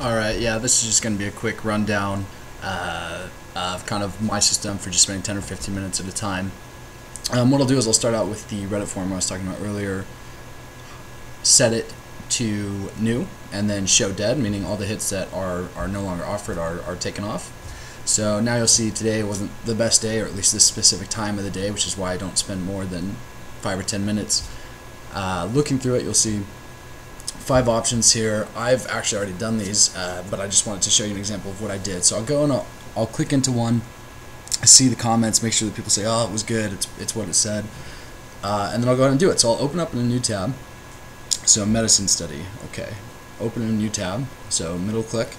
Alright, yeah, this is just going to be a quick rundown of kind of my system for just spending 10 or 15 minutes at a time. What I'll do is I'll start out with the Reddit form I was talking about earlier, set it to new, and then show dead, meaning all the hits that are no longer offered are taken off. So now you'll see today wasn't the best day, or at least this specific time of the day, which is why I don't spend more than 5 or 10 minutes. Looking through it, you'll see 5 options here. I've actually already done these, but I just wanted to show you an example of what I did. So I'll go and I'll click into one, see the comments, make sure that people say, oh, it was good, it's what it said, and then I'll go ahead and do it. So I'll open up in a new tab. So medicine study, okay. Open in a new tab, so middle click,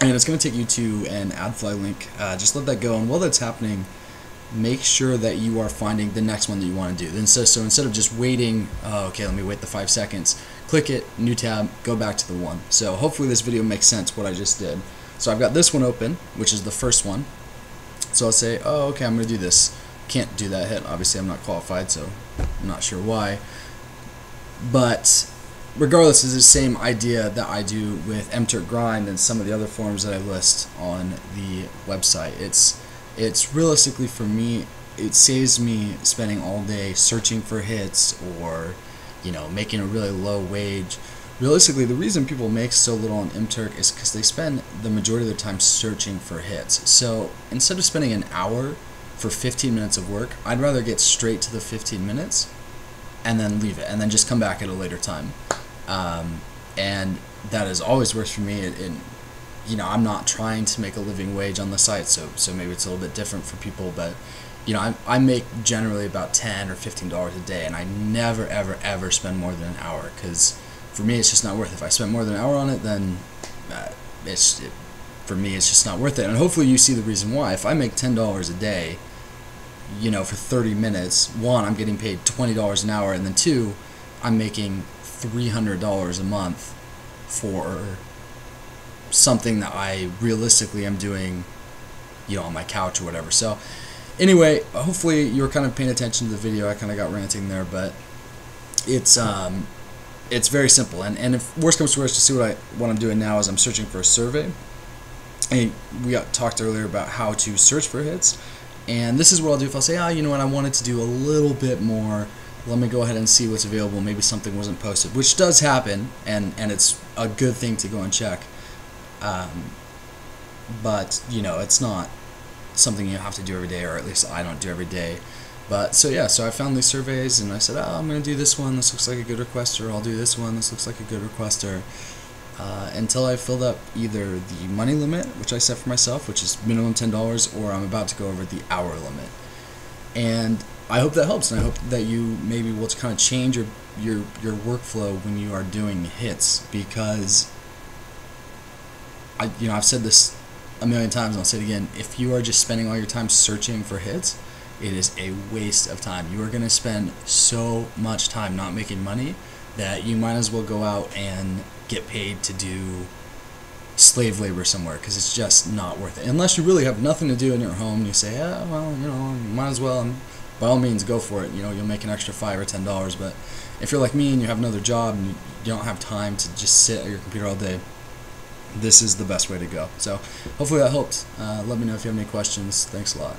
and it's going to take you to an AdFly link. Just let that go, and while that's happening, make sure that you are finding the next one that you want to do. Then so instead of just waiting, okay, let me wait the 5 seconds, click it, new tab, go back to the one. So hopefully this video makes sense what I just did. So I've got this one open, which is the first one. So I'll say, oh, okay, I'm going to do this. Can't do that hit. Obviously, I'm not qualified, so I'm not sure why. But regardless, it's the same idea that I do with Mturk Grind and some of the other forms that I list on the website. It's realistically, for me, it saves me spending all day searching for hits, or making a really low wage. Realistically, the reason people make so little on Mturk is because they spend the majority of their time searching for hits. So instead of spending an hour for 15 minutes of work, I'd rather get straight to the 15 minutes and then leave it, and then just come back at a later time. And that has always worked for me. I'm not trying to make a living wage on the site, so maybe it's a little bit different for people, but I make generally about $10 or $15 a day, and I never ever spend more than an hour, because for me it's just not worth it. If I spend more than an hour on it, then for me it's just not worth it. And hopefully you see the reason why. If I make $10 a day, for 30 minutes, one, I'm getting paid $20 an hour, and then two, I'm making $300 a month for something that I realistically am doing, on my couch or whatever. So anyway, hopefully you were kind of paying attention to the video. I kind of got ranting there, but it's very simple. And if worst comes to worst, to see what I'm doing now is I'm searching for a survey. And we talked earlier about how to search for hits. And this is what I'll do if I'll say, you know what, I wanted to do a little bit more. Let me go ahead and see what's available. Maybe something wasn't posted, which does happen, and it's a good thing to go and check. But it's not something you have to do every day, or at least I don't do every day. But so I found these surveys, and I said, I'm going to do this one. This looks like a good requester. I'll do this one. This looks like a good requester. Until I filled up either the money limit, which I set for myself, which is minimum $10, or I'm about to go over the hour limit. And I hope that helps, and I hope that you maybe will kind of change your workflow when you are doing hits, because I've said this a million times, and I'll say it again. If you are just spending all your time searching for hits, it is a waste of time. You are going to spend so much time not making money that you might as well go out and get paid to do slave labor somewhere, because it's just not worth it. Unless you really have nothing to do in your home, and you say, might as well, and by all means go for it. You'll make an extra $5 or $10. But if you're like me and you have another job and you don't have time to just sit at your computer all day, this is the best way to go. So hopefully that helped. Let me know if you have any questions. Thanks a lot.